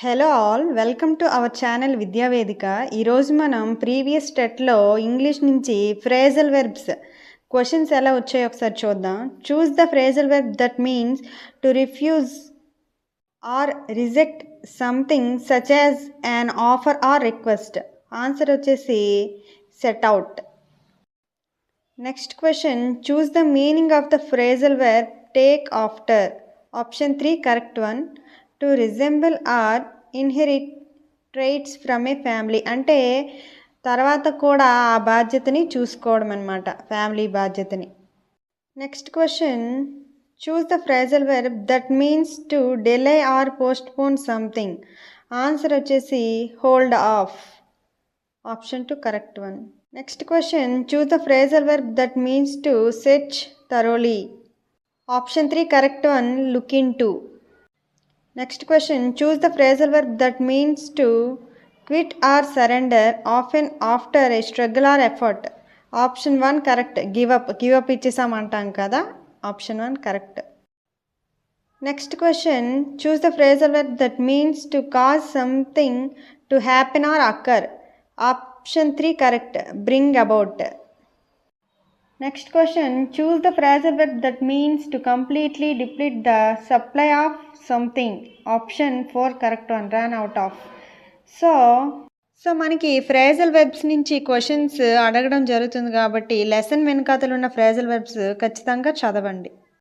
Hello all, welcome to our channel Vidyavedika. ఈరోజు మనం previous టెట్లో ఇంగ్లీష్ నుంచి ఫ్రేజల్ వెర్బ్స్ క్వశ్చన్స్ ఎలా వచ్చాయో ఒకసారి చూద్దాం. Choose the phrasal verb that means to refuse or reject something such as an offer or request. Answer వచ్చేసి set out. Next question, choose the meaning of the phrasal verb take after. Option 3 correct one. To resemble or inherit traits from a family అంటే తర్వాత కూడా ఆ బాధ్యతని చూసుకోవడం అనమాట, family బాధ్యతని. Next question, choose the phrasal verb that means to delay or postpone something. Answer వచ్చేసి hold of. Option 2 correct one. Next question, choose the phrasal verb that means to search thoroughly. Option 3 correct one, look in to. Next question, choose the phrasal verb that means to quit or surrender, often after a struggle or effort. Option 1 correct, give up. Give up ఇచ్చేసాం అంటాం కదా, option 1 correct. Next question, choose the phrasal verb that means to cause something to happen or occur. Option 3 correct, bring about. Next question, choose the phrasal verb that means to completely deplete the supply of something. Option 4 correct one, run out of. So మనకి phrasal verbs నుంచి questions అడగడం జరుగుతుంది కాబట్టి lesson వెనకాతలు ఉన్న phrasal verbs ఖచ్చితంగా చదవండి.